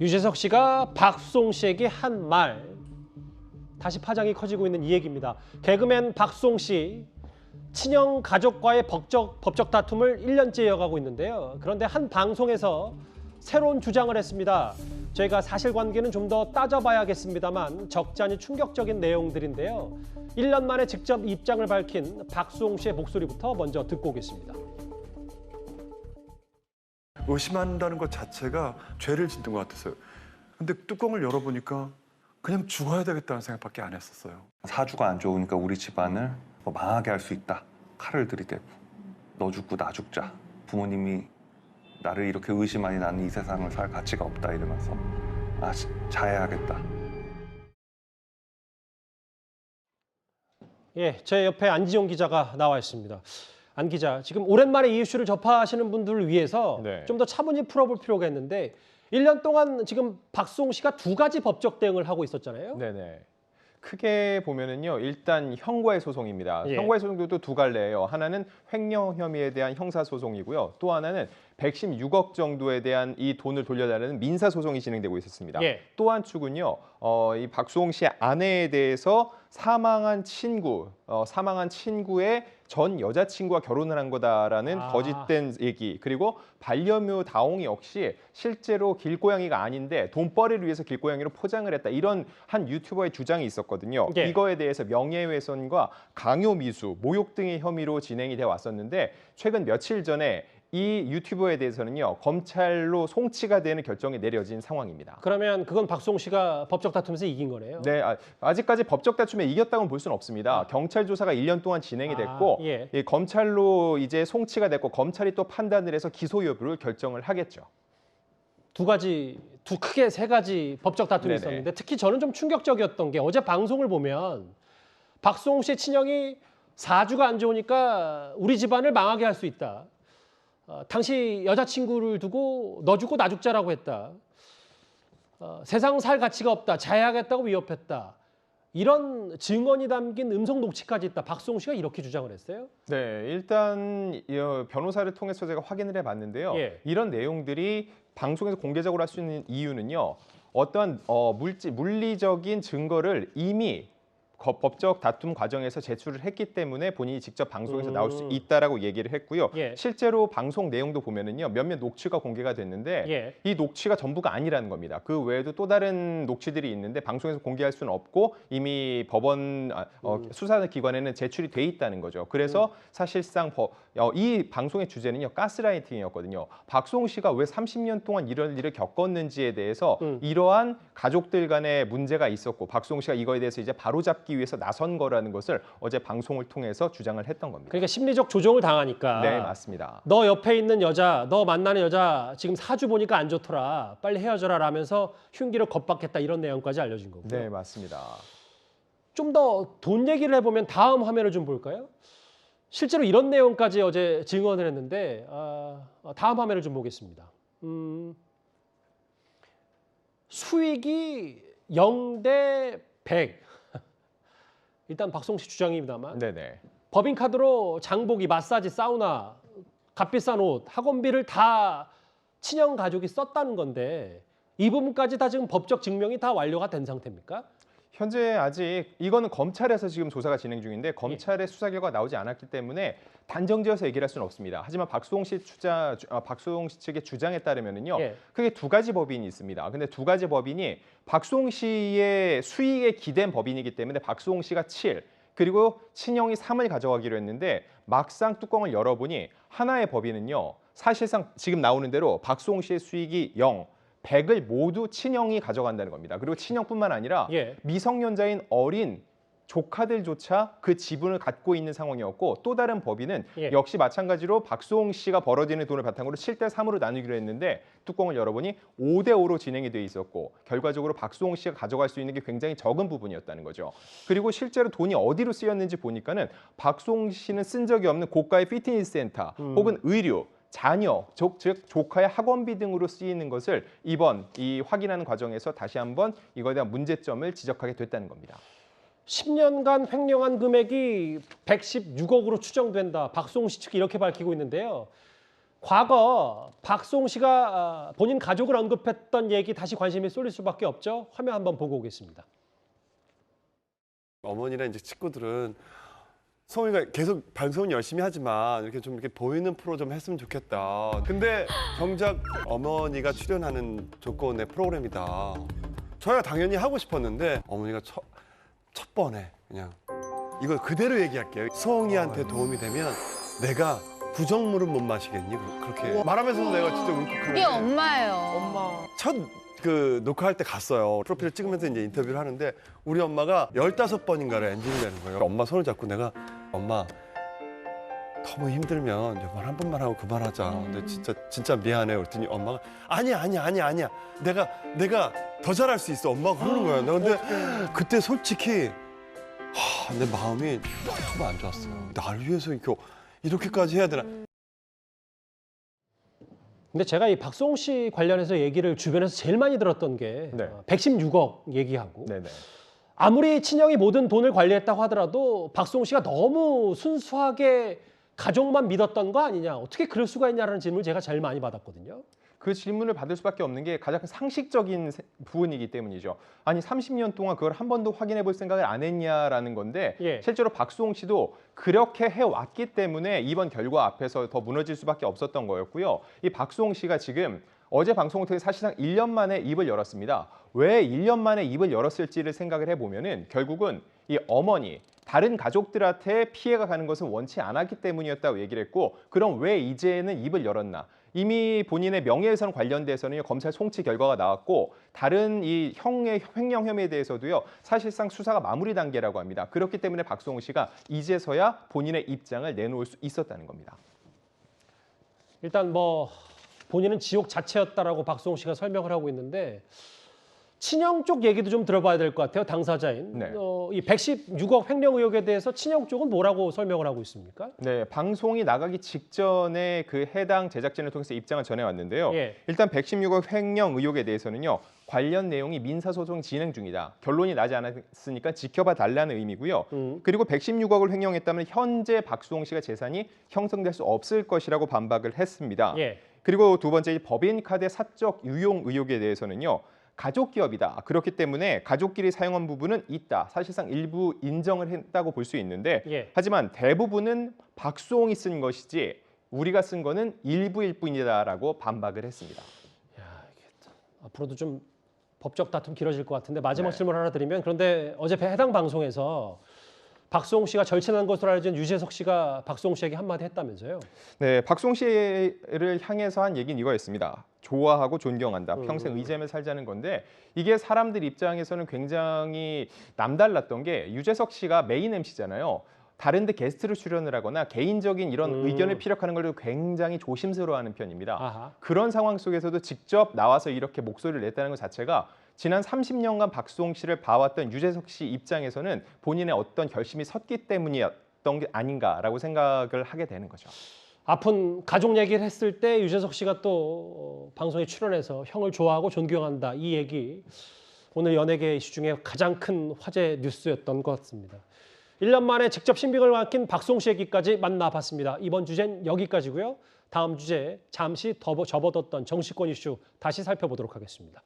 유재석 씨가 박수홍 씨에게 한 말, 다시 파장이 커지고 있는 이 얘기입니다. 개그맨 박수홍 씨, 친형 가족과의 법적 다툼을 1년째 이어가고 있는데요. 그런데 한 방송에서 새로운 주장을 했습니다. 저희가 사실관계는 좀 더 따져봐야겠습니다만 적잖이 충격적인 내용들인데요. 1년 만에 직접 입장을 밝힌 박수홍 씨의 목소리부터 먼저 듣고 오겠습니다. 의심한다는 것 자체가 죄를 짓는 것 같았어요. 근데 뚜껑을 열어보니까 그냥 죽어야 되겠다는 생각밖에 안 했었어요. 사주가 안 좋으니까 우리 집안을 망하게 할 수 있다. 칼을 들이대고 너 죽고 나 죽자. 부모님이 나를 이렇게 의심하니 나는 이 세상을 살 가치가 없다 이러면서 자해하겠다. 예, 제 옆에 안지용 기자가 나와 있습니다. 안 기자, 지금 오랜만에 이 이슈를 접하시는 분들을 위해서 좀 더 차분히 풀어볼 필요가 있는데 1년 동안 지금 박수홍 씨가 두 가지 법적 대응을 하고 있었잖아요. 네네. 크게 보면은요, 일단 형과의 소송입니다. 예. 형과의 소송도 두 갈래예요. 하나는 횡령 혐의에 대한 형사 소송이고요. 또 하나는 116억 정도에 대한 이 돈을 돌려달라는 민사 소송이 진행되고 있었습니다. 예. 또 한 축은요, 이 박수홍 씨의 아내에 대해서 사망한 친구의 전 여자친구와 결혼을 한 거다라는 거짓된 얘기, 그리고 반려묘 다옹이 역시 실제로 길고양이가 아닌데 돈벌이를 위해서 길고양이로 포장을 했다, 이런 한 유튜버의 주장이 있었거든요. 예. 이거에 대해서 명예훼손과 강요미수, 모욕 등의 혐의로 진행이 돼 왔었는데 최근 며칠 전에 이 유튜버에 대해서는요, 검찰로 송치가 되는 결정이 내려진 상황입니다. 그러면 그건 박수홍 씨가 법적 다툼에서 이긴 거네요. 네, 아직까지 법적 다툼에 이겼다고는 볼 수는 없습니다. 경찰 조사가 1년 동안 진행이 됐고 예. 검찰로 이제 송치가 됐고 검찰이 또 판단을 해서 기소 여부를 결정을 하겠죠. 크게 세 가지 법적 다툼이 네네. 있었는데 특히 저는 좀 충격적이었던 게 어제 방송을 보면 박수홍 씨의 친형이 사주가 안 좋으니까 우리 집안을 망하게 할 수 있다. 당시 여자친구를 두고 너 죽고 나 죽자라고 했다. 세상 살 가치가 없다. 자해하겠다고 위협했다. 이런 증언이 담긴 음성 녹취까지 있다. 박수홍 씨가 이렇게 주장을 했어요. 네, 일단 변호사를 통해서 제가 확인을 해봤는데요. 예. 이런 내용들이 방송에서 공개적으로 할 수 있는 이유는요, 어떠한 물리적인 증거를 이미 법적 다툼 과정에서 제출을 했기 때문에 본인이 직접 방송에서 나올 수 있다라고 얘기를 했고요. 예. 실제로 방송 내용도 보면은요, 몇몇 녹취가 공개가 됐는데 예. 이 녹취가 전부가 아니라는 겁니다. 그 외에도 또 다른 녹취들이 있는데 방송에서 공개할 수는 없고 이미 법원 수사기관에는 제출이 돼 있다는 거죠. 그래서 사실상 이 방송의 주제는요, 가스라이팅이었거든요. 박수홍 씨가 왜 30년 동안 이런 일을 겪었는지에 대해서 이러한 가족들 간의 문제가 있었고 박수홍 씨가 이거에 대해서 이제 바로잡기 위해서 나선 거라는 것을 어제 방송을 통해서 주장을 했던 겁니다. 그러니까 심리적 조종을 당하니까. 네, 맞습니다. 너 옆에 있는 여자, 너 만나는 여자 지금 사주 보니까 안 좋더라. 빨리 헤어져라 라면서 흉기를 겁박했다, 이런 내용까지 알려진 거고요. 네, 맞습니다. 좀 더 돈 얘기를 해보면 다음 화면을 좀 볼까요? 실제로 이런 내용까지 어제 증언을 했는데 다음 화면을 좀 보겠습니다. 수익이 0대 100. 일단 박수홍 씨 주장입니다만 네네. 법인카드로 장보기, 마사지, 사우나, 값비싼 옷, 학원비를 다 친형 가족이 썼다는 건데 이 부분까지 다 지금 법적 증명이 다 완료가 된 상태입니까? 현재 아직 이거는 검찰에서 지금 조사가 진행 중인데 검찰의 수사 결과가 나오지 않았기 때문에 단정지어서 얘기를 할 수는 없습니다. 하지만 박수홍 씨 측의 주장에 따르면은요, 크게 두 가지 법인이 있습니다. 근데 두 가지 법인이 박수홍 씨의 수익에 기댄 법인이기 때문에 박수홍 씨가 7, 그리고 친형이 3을 가져가기로 했는데 막상 뚜껑을 열어보니 하나의 법인은요, 사실상 지금 나오는 대로 박수홍 씨의 수익이 0, 100을 모두 친형이 가져간다는 겁니다. 그리고 친형뿐만 아니라 미성년자인 어린 조카들조차 그 지분을 갖고 있는 상황이었고, 또 다른 법인은 역시 마찬가지로 박수홍 씨가 벌어들이는 돈을 바탕으로 7대 3으로 나누기로 했는데 뚜껑을 열어보니 5대 5로 진행이 돼 있었고 결과적으로 박수홍 씨가 가져갈 수 있는 게 굉장히 적은 부분이었다는 거죠. 그리고 실제로 돈이 어디로 쓰였는지 보니까는 박수홍 씨는 쓴 적이 없는 고가의 피트니스 센터 혹은 의류, 자녀, 즉 조카의 학원비 등으로 쓰이는 것을 이번 이 확인하는 과정에서 다시 한번 이거에 대한 문제점을 지적하게 됐다는 겁니다. 10년간 횡령한 금액이 116억으로 추정된다. 박수홍 씨 측이 이렇게 밝히고 있는데요. 과거 박수홍 씨가 본인 가족을 언급했던 얘기 다시 관심이 쏠릴 수밖에 없죠. 화면 한번 보고 오겠습니다. 어머니랑 이제 친구들은 성우가 계속 방송 열심히 하지만 이렇게 좀 이렇게 보이는 프로 좀 했으면 좋겠다. 근데 정작 어머니가 출연하는 조건의 프로그램이다. 저야 당연히 하고 싶었는데 어머니가 첫 번에 그냥 이거 그대로 얘기할게요. 성우한테 도움이 되면 내가 부정물은 못 마시겠니? 그렇게 말하면서도 내가 진짜 울컥하는데. 그게 엄마예요. 엄마. 첫 녹화할 때 갔어요. 프로필을 찍으면서 이제 인터뷰를 하는데 우리 엄마가 15번인가를 엔딩이 되는 거예요. 엄마 손을 잡고 내가 엄마 너무 힘들면 이제 말 한 번만 하고 그만하자. 근데 진짜 미안해. 그랬더니 엄마가 아니야. 내가 더 잘할 수 있어. 엄마가 그러는 거야. 근데 그때 솔직히 내 마음이 너무 안 좋았어요. 나를 위해서 이렇게까지 해야 되나? 근데 제가 이 박수홍 씨 관련해서 얘기를 주변에서 제일 많이 들었던 게 네. 116억 얘기하고 네네. 아무리 친형이 모든 돈을 관리했다고 하더라도 박수홍 씨가 너무 순수하게 가족만 믿었던 거 아니냐, 어떻게 그럴 수가 있냐라는 질문을 제가 제일 많이 받았거든요. 그 질문을 받을 수밖에 없는 게 가장 상식적인 부분이기 때문이죠. 아니 30년 동안 그걸 한 번도 확인해 볼 생각을 안 했냐라는 건데 예. 실제로 박수홍 씨도 그렇게 해왔기 때문에 이번 결과 앞에서 더 무너질 수밖에 없었던 거였고요. 이 박수홍 씨가 지금 어제 방송을 통해 사실상 1년 만에 입을 열었습니다. 왜 1년 만에 입을 열었을지를 생각을 해보면은 결국은 이 어머니, 다른 가족들한테 피해가 가는 것을 원치 않았기 때문이었다고 얘기를 했고, 그럼 왜 이제는 입을 열었나? 이미 본인의 명예훼손 관련돼서는 검찰 송치 결과가 나왔고 다른 이 형의 횡령 혐의에 대해서도요 사실상 수사가 마무리 단계라고 합니다. 그렇기 때문에 박수홍 씨가 이제서야 본인의 입장을 내놓을 수 있었다는 겁니다. 일단 뭐 본인은 지옥 자체였다라고 박수홍 씨가 설명을 하고 있는데 친형 쪽 얘기도 좀 들어봐야 될 것 같아요. 당사자인. 네. 이 116억 횡령 의혹에 대해서 친형 쪽은 뭐라고 설명을 하고 있습니까? 네, 방송이 나가기 직전에 그 해당 제작진을 통해서 입장을 전해왔는데요. 예. 일단 116억 횡령 의혹에 대해서는요. 관련 내용이 민사소송 진행 중이다. 결론이 나지 않았으니까 지켜봐 달라는 의미고요. 그리고 116억을 횡령했다면 현재 박수홍 씨가 재산이 형성될 수 없을 것이라고 반박을 했습니다. 예. 그리고 두 번째 법인카드 사적 유용 의혹에 대해서는요. 가족 기업이다. 그렇기 때문에 가족끼리 사용한 부분은 있다. 사실상 일부 인정을 했다고 볼 수 있는데 예. 하지만 대부분은 박수홍이 쓴 것이지 우리가 쓴 거는 일부일 뿐이다라고 반박을 했습니다. 야, 이게 앞으로도 좀 법적 다툼 길어질 것 같은데 마지막 네. 질문 하나 드리면, 그런데 어제 해당 방송에서 박수홍 씨가 절친한 것으로 알려진 유재석 씨가 박수홍 씨에게 한마디 했다면서요? 네, 박수홍 씨를 향해서 한 얘기는 이거였습니다. 좋아하고 존경한다. 평생 의지하며 살자는 건데 이게 사람들 입장에서는 굉장히 남달랐던 게 유재석 씨가 메인 MC잖아요. 다른 데 게스트로 출연을 하거나 개인적인 이런 의견을 피력하는 걸 굉장히 조심스러워하는 편입니다. 아하. 그런 상황 속에서도 직접 나와서 이렇게 목소리를 냈다는 것 자체가 지난 30년간 박수홍 씨를 봐왔던 유재석 씨 입장에서는 본인의 어떤 결심이 섰기 때문이었던 게 아닌가라고 생각을 하게 되는 거죠. 아픈 가족 얘기를 했을 때 유재석 씨가 또 방송에 출연해서 형을 좋아하고 존경한다, 이 얘기 오늘 연예계 이슈 중에 가장 큰 화제 뉴스였던 것 같습니다. 1년 만에 직접 신빙을 맡긴 박수홍 씨 얘기까지 만나봤습니다. 이번 주제는 여기까지고요. 다음 주제 잠시 더 접어뒀던 정치권 이슈 다시 살펴보도록 하겠습니다.